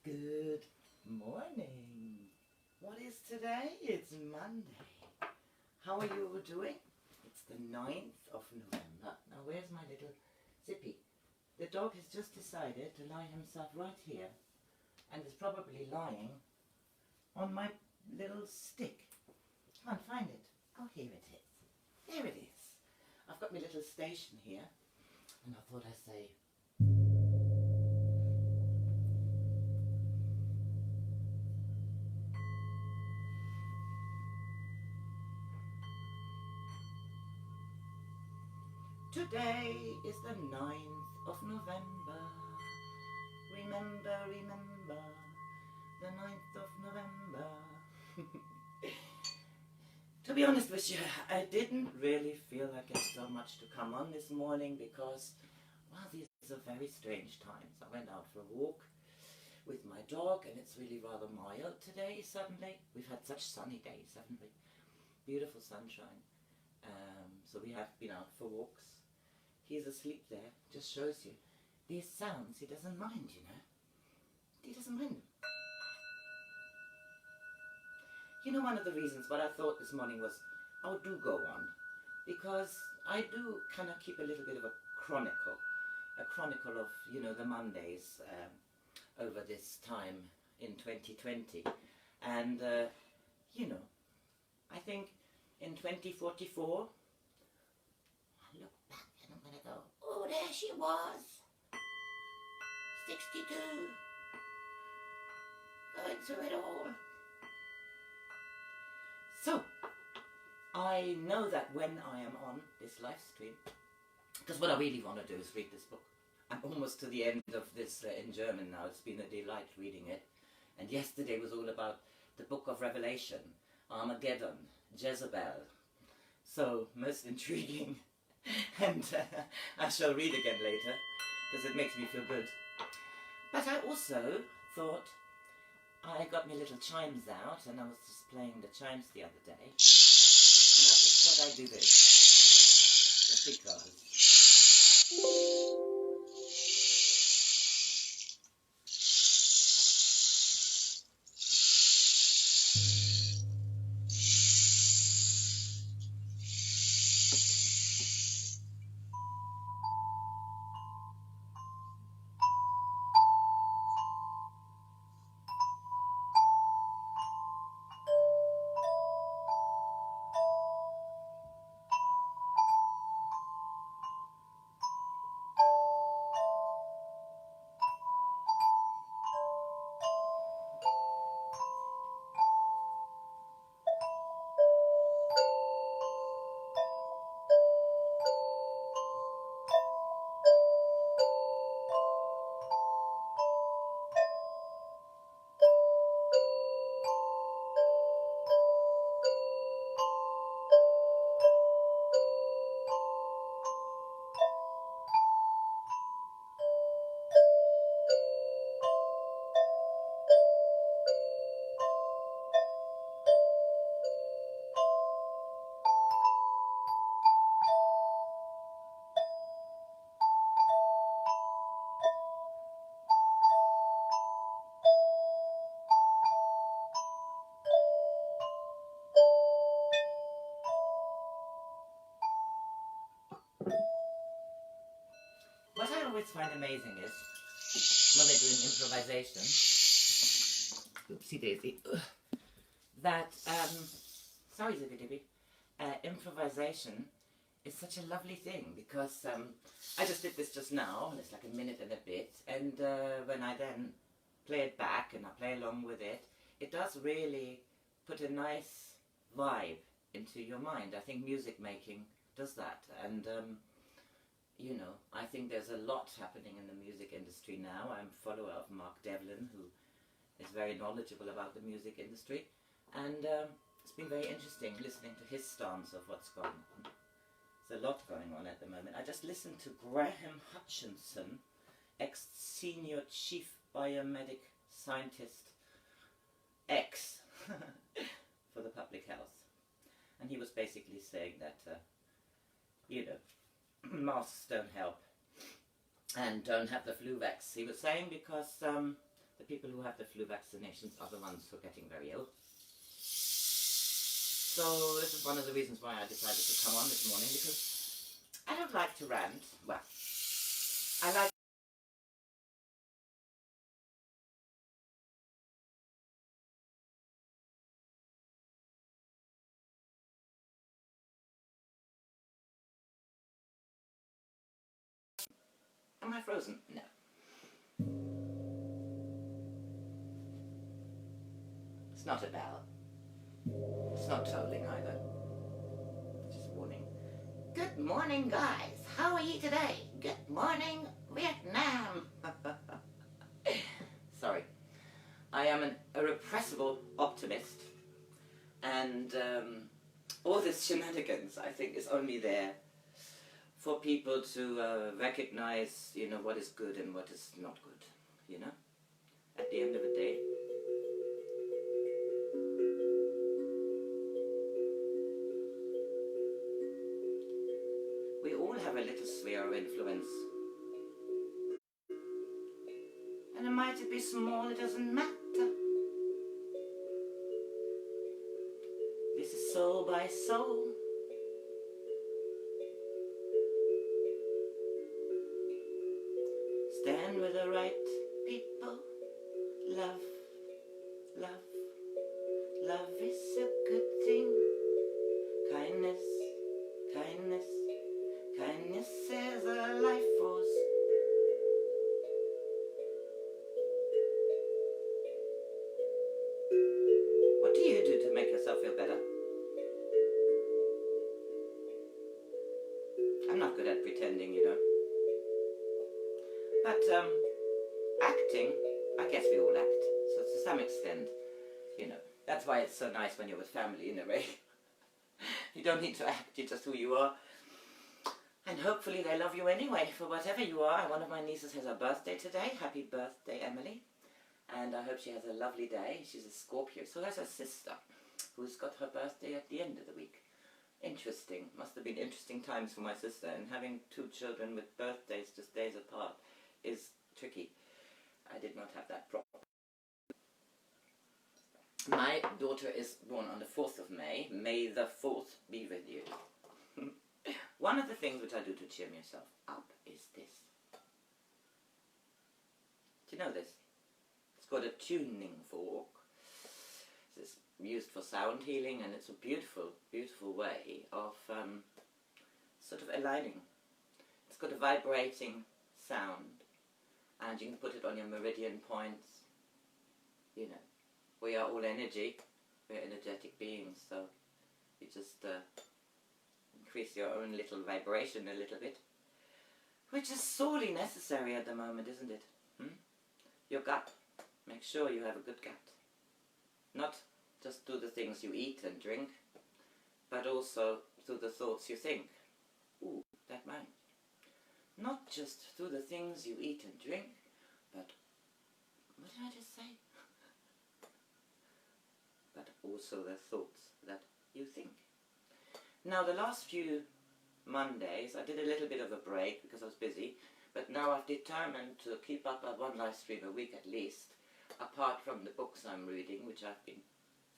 Good morning. What is today? It's Monday. How are you all doing? It's the 9th of November. Now where's my little Zippy? The dog has just decided to lie himself right here and is probably lying on my little stick. Can't find it. Oh, here it is. There it is. I've got my little station here and I thought I'd say, today is the 9th of November. Remember, remember, the 9th of November. To be honest with you, I didn't really feel like I had so much to come on this morning because, well, these are very strange times. I went out for a walk with my dog and it's really rather mild today suddenly. We've had such sunny days, haven't we? Beautiful sunshine. So we have been out for walks. He's asleep there, just shows you. These sounds he doesn't mind, you know. He doesn't mind them. You know, one of the reasons what I thought this morning was, oh, do go on. Because I do kind of keep a little bit of a chronicle of, you know, the Mondays over this time in 2020. And, you know, I think in 2044, I look back and I'm going to go, oh, there she was. 62. Going through it all. So, I know that when I am on this live stream, because what I really want to do is read this book. I'm almost to the end of this in German now. It's been a delight reading it. And yesterday was all about the book of Revelation, Armageddon, Jezebel. So, most intriguing. And I shall read again later, because it makes me feel good. But I also thought, I got my little chimes out, and I was just playing the chimes the other day. And I just thought I'd do this. Just because. What I always find amazing is, when they're doing improvisation, oopsie daisy, that, sorry Zippy Dippy, improvisation is such a lovely thing because I just did this just now, and it's like a minute and a bit, and when I then play it back and I play along with it, it does really put a nice vibe into your mind. I think music making does that, and you know, I think there's a lot happening in the music industry now. I'm a follower of Mark Devlin, who is very knowledgeable about the music industry, and it's been very interesting listening to his stance of what's going on. There's a lot going on at the moment. I just listened to Graham Hutchinson, ex-senior chief biomedic scientist, X, for the public health, and he was basically saying that, you know, masks don't help and don't have the flu vax. He was saying because The people who have the flu vaccinations are the ones who are getting very ill. So this is one of the reasons why I decided to come on this morning, because I don't like to rant. Well, I like... Am I frozen? No. It's not a bell. It's not tolling either. Just warning. Good morning, guys. How are you today? Good morning, Vietnam. Sorry. I am an irrepressible optimist, and all this shenanigans, I think, is only there for people to recognize, you know, what is good and what is not good, you know? At the end of the day. We all have a little sphere of influence. And it might be small, it doesn't matter. This is soul by soul. Stand with the right people. Love, love, love is a good thing. Kindness, kindness, kindness is a life force. What do you do to make yourself feel better? I'm not good at pretending, you know. But acting, I guess we all act. So to some extent, you know, that's why it's so nice when you're with family in a way. You don't need to act, you're just who you are. And hopefully they love you anyway, for whatever you are. One of my nieces has her birthday today. Happy birthday, Emily. And I hope she has a lovely day. She's a Scorpio. So has her sister, who's got her birthday at the end of the week. Interesting. Must have been interesting times for my sister. And having two children with birthdays just days apart is tricky. I did not have that problem. My daughter is born on the 4th of May. May the 4th be with you. One of the things which I do to cheer myself up is this. Do you know this? It's called a tuning fork. It's used for sound healing, and it's a beautiful, beautiful way of sort of aligning. It's got a vibrating sound, and you can put it on your meridian points. You know, we are all energy. We're energetic beings, so you just increase your own little vibration a little bit, which is sorely necessary at the moment, isn't it? Your gut. Make sure you have a good gut. Not just through the things you eat and drink, but also through the thoughts you think. Ooh, that mind. Not just through the things you eat and drink, but, what did I just say? But also the thoughts that you think. Now, the last few Mondays, I did a little bit of a break because I was busy, but now I've determined to keep up one live stream a week at least, apart from the books I'm reading, which I've been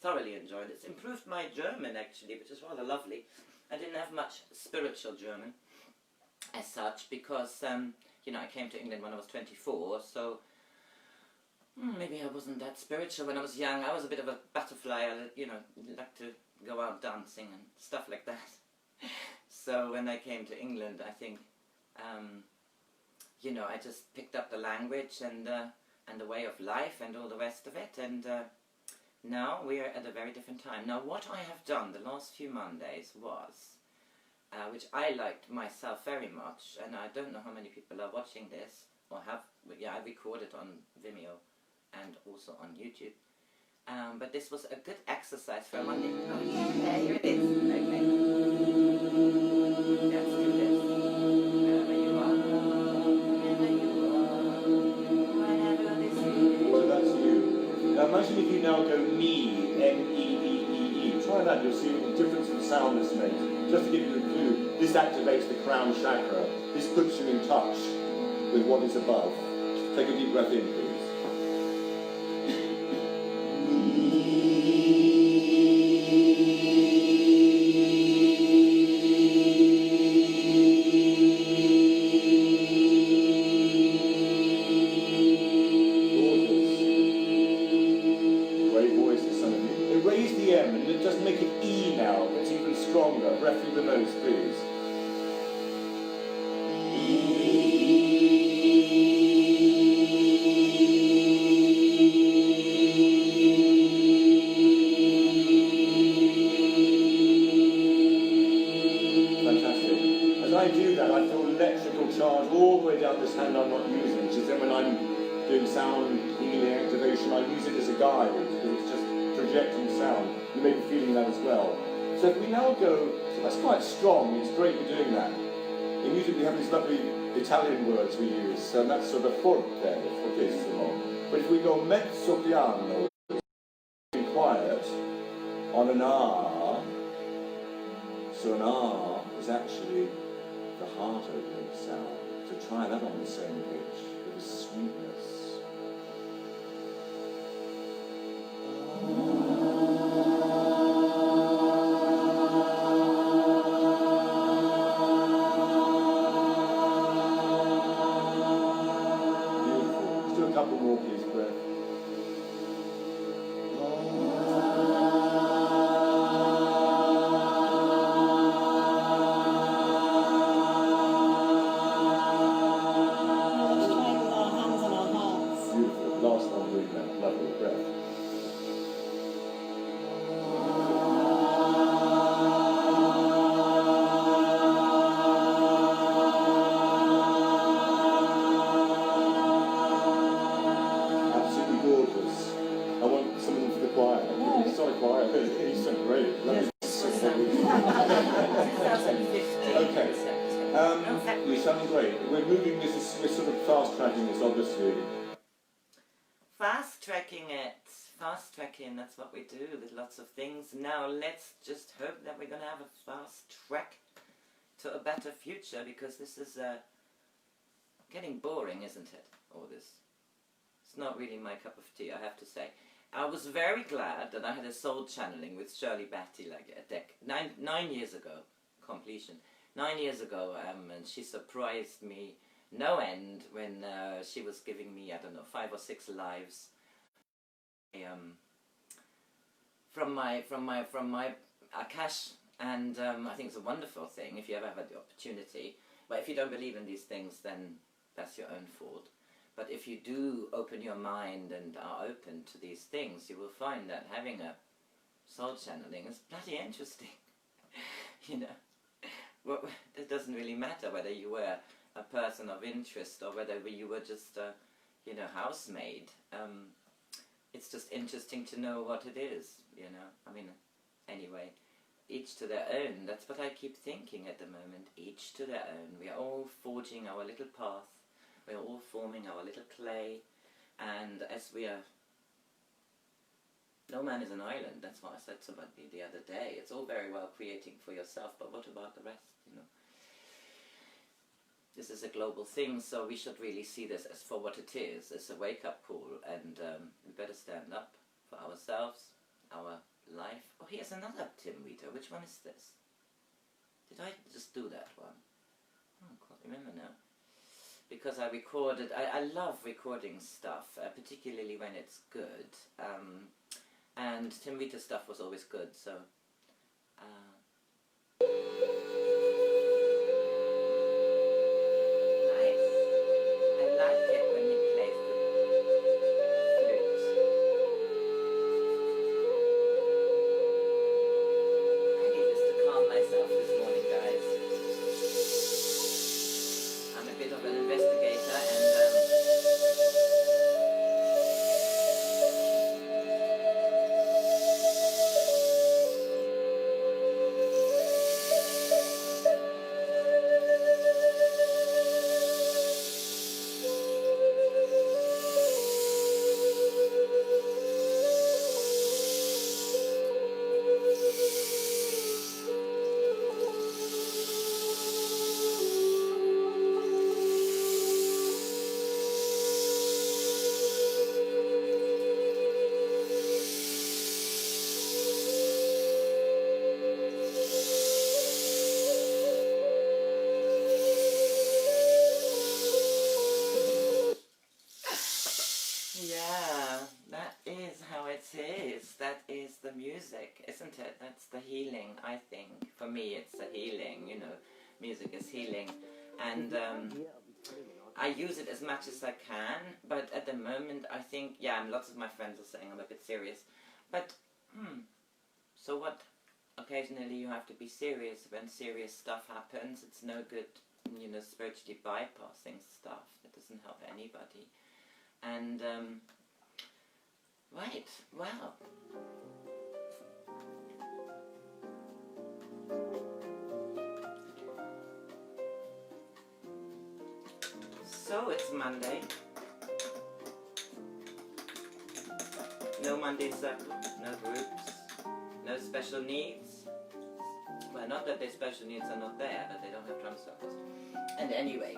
thoroughly enjoying. It's improved my German, actually, which is rather lovely. I didn't have much spiritual German as such because, you know, I came to England when I was 24, so maybe I wasn't that spiritual when I was young. I was a bit of a butterfly. I, you know, liked to go out dancing and stuff like that. So when I came to England, I think, you know, I just picked up the language and the way of life and all the rest of it, and now we're at a very different time. Now, what I have done the last few Mondays was, which I liked myself very much, and I don't know how many people are watching this, or have, yeah, I recorded on Vimeo and also on YouTube. But this was a good exercise for a Monday. Oh yeah, here it is. Okay. Let's do this. Wherever you are. Wherever you are. Whenever this is. So that's you. Now imagine if you now go me, M-E-E-E-E. Try that, you'll see the difference in sound this makes. Just to give you a clue, this activates the crown chakra. This puts you in touch with what is above. Take a deep breath in, please. lay down this hand I'm not using, which is then when I'm doing sound healing activation, I use it as a guide, because it's just projecting sound. You may be feeling that as well. So if we now go, so that's quite strong, it's great you're doing that. In music we have these lovely Italian words we use, and that's sort of forte, fortissimo. But if we go mezzo piano, quiet, on an R, so an R is actually the heart opening sound. So try that on the same pitch with a sweetness. Beautiful. Let's do a couple more, please, Brett. Last one doing that, lovely breath. Absolutely gorgeous. I want someone for the choir. No. Sorry, choir. He's so great. Lovely. Okay. You're sounding great. We're moving this, we're sort of fast tracking this, obviously. Fast tracking, that's what we do with lots of things. Now let's just hope that we're going to have a fast track to a better future, because this is getting boring, isn't it? All this. It's not really my cup of tea, I have to say. I was very glad that I had a soul channeling with Shirley Batty like nine years ago, completion. 9 years ago, and she surprised me no end when she was giving me, I don't know, 5 or 6 lives from my Akash, and I think it's a wonderful thing if you ever have the opportunity. But if you don't believe in these things, then that's your own fault. But if you do open your mind and are open to these things, you will find that having a soul channeling is bloody interesting. You know, well, it doesn't really matter whether you were a person of interest or whether you were just a, you know, housemaid. It's just interesting to know what it is, you know. I mean, anyway, each to their own. That's what I keep thinking at the moment. Each to their own. We are all forging our little path. We are all forming our little clay. And as we are... No man is an island. That's what I said to somebody the other day. It's all very well creating for yourself, but what about the rest, you know? This is a global thing, so we should really see this as for what it is. It's a wake-up call, and we better stand up for ourselves, our life. Oh, here's another Tim Rita. Which one is this? Did I just do that one? Oh, I can't remember now. Because I recorded, I love recording stuff, particularly when it's good. And Tim Rita stuff was always good, so... music, isn't it? That's the healing, I think. For me, it's the healing, you know. Music is healing. And I use it as much as I can, but at the moment, I think, yeah, and lots of my friends are saying I'm a bit serious. But, so what? Occasionally you have to be serious when serious stuff happens. It's no good you know, spiritually bypassing stuff that doesn't help anybody. And, right, well. So it's Monday. No Monday circle, no groups, no special needs. Well, not that their special needs are not there, but they don't have drum circles. And anyway,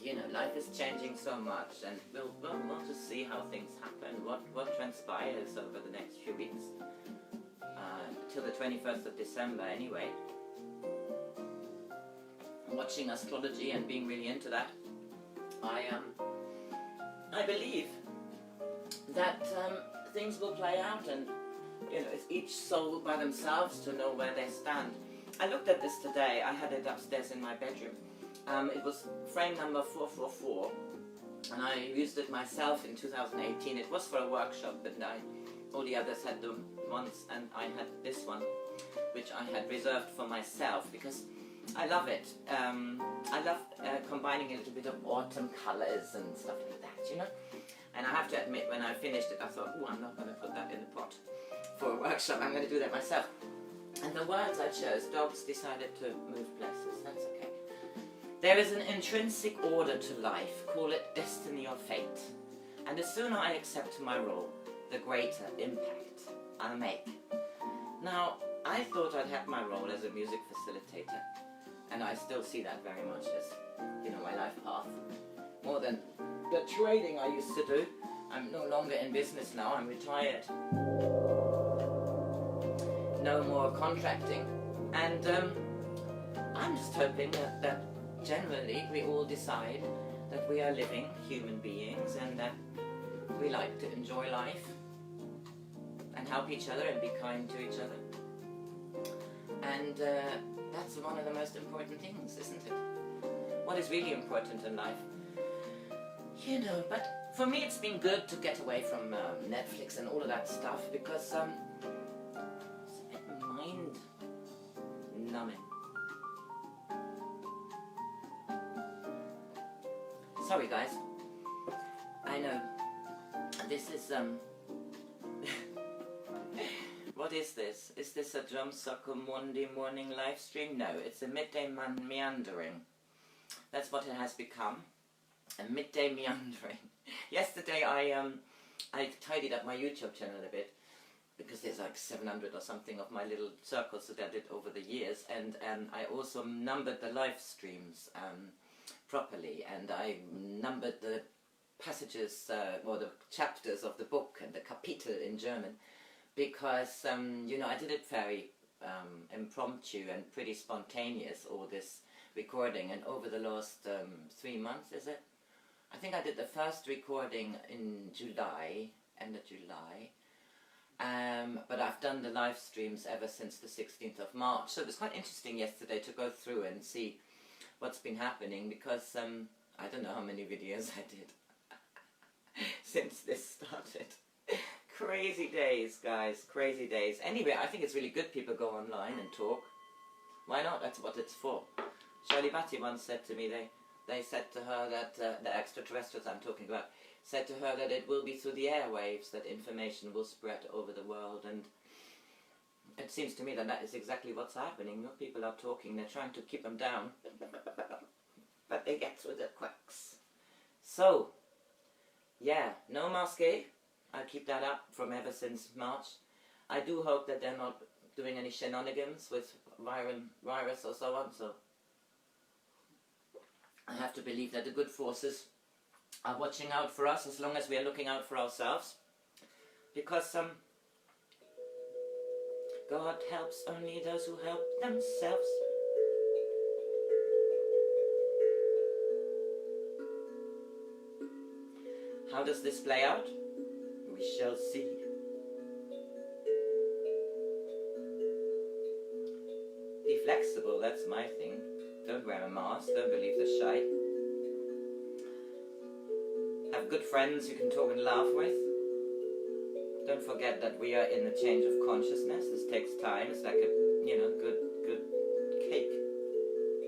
you know, life is changing so much, and we'll just see how things happen, what transpires over the next few weeks, till the 21st of December anyway. Watching astrology and being really into that, I believe that things will play out, and you know, it's each soul by themselves to know where they stand. I looked at this today. I had it upstairs in my bedroom. It was frame number 444, and I used it myself in 2018. It was for a workshop, but all the others had them once, and I had this one, which I had reserved for myself because I love it. I love combining a little bit of autumn colors and stuff like that, you know. And I have to admit, when I finished it, I thought, oh, I'm not going to put that in the pot for a workshop. I'm going to do that myself. And the words I chose, dogs decided to move places. That's okay. There is an intrinsic order to life. Call it destiny or fate. And the sooner I accept my role, the greater impact I'll make. Now, I thought I'd have my role as a music facilitator. And I still see that very much as, you know, my life path. More than the trading I used to do. I'm no longer in business now, I'm retired. No more contracting. And I'm just hoping that generally we all decide that we are living human beings and that we like to enjoy life and help each other and be kind to each other. And that's one of the most important things, isn't it? What is really important in life? You know, but for me it's been good to get away from Netflix and all of that stuff because it's a bit mind numbing. Sorry guys, I know, this is what is this? Is this a drum circle Monday morning live stream? No, it's a midday meandering. That's what it has become. A midday meandering. Yesterday I tidied up my YouTube channel a bit because there's like 700 or something of my little circles that I did over the years, and I also numbered the live streams properly, and I numbered the passages or the chapters of the book and the Kapitel in German because you know, I did it very impromptu and pretty spontaneous, all this recording, and over the last 3 months, is it? I think I did the first recording in July, end of July, but I've done the live streams ever since the 16th of March, so it was quite interesting yesterday to go through and see what's been happening, because I don't know how many videos I did since this started. Crazy days, guys, crazy days. Anyway, I think it's really good people go online and talk. Why not? That's what it's for. Shirley Batty once said to me, they said to her that, the extraterrestrials I'm talking about, said to her that it will be through the airwaves that information will spread over the world, and it seems to me that that is exactly what's happening. No, people are talking, they're trying to keep them down, but they get through the cracks. So, yeah, no masque. I'll keep that up from ever since March. I do hope that they're not doing any shenanigans with virus or so on, so I have to believe that the good forces are watching out for us as long as we are looking out for ourselves, because God helps only those who help themselves. How does this play out? We shall see. Be flexible, that's my thing. Don't wear a mask, don't believe the shite. Have good friends you can talk and laugh with. Don't forget that we are in a change of consciousness. This takes time. It's like a, you know, good cake.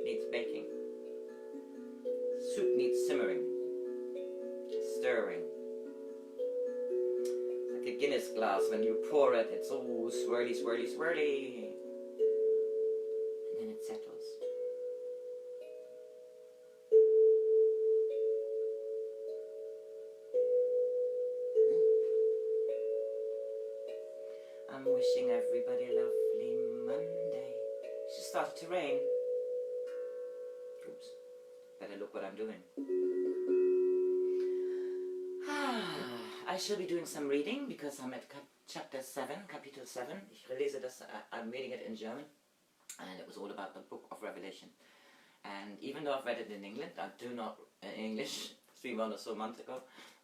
Needs baking. stirring. It's like a Guinness glass. When you pour it, it's all swirly, swirly, swirly. And then it settles. I'm wishing everybody a lovely Monday. It just started to rain. Oops. Better look what I'm doing. I shall be doing some reading because I'm at chapter 7, Kapitel 7. I'm reading it in German. And it was all about the book of Revelation. And even though I've read it in England, I do not, in English, 3 or so months ago,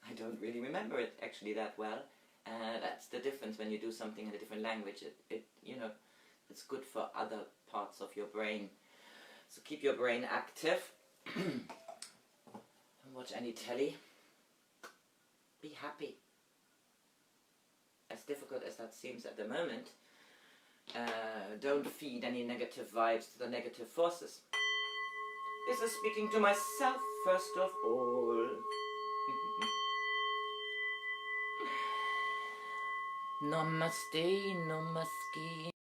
I don't really remember it actually that well. That's the difference when you do something in a different language. It's good for other parts of your brain. So keep your brain active. Don't watch any telly. Be happy. As difficult as that seems at the moment, don't feed any negative vibes to the negative forces. This is speaking to myself first of all. Namaste, namaste.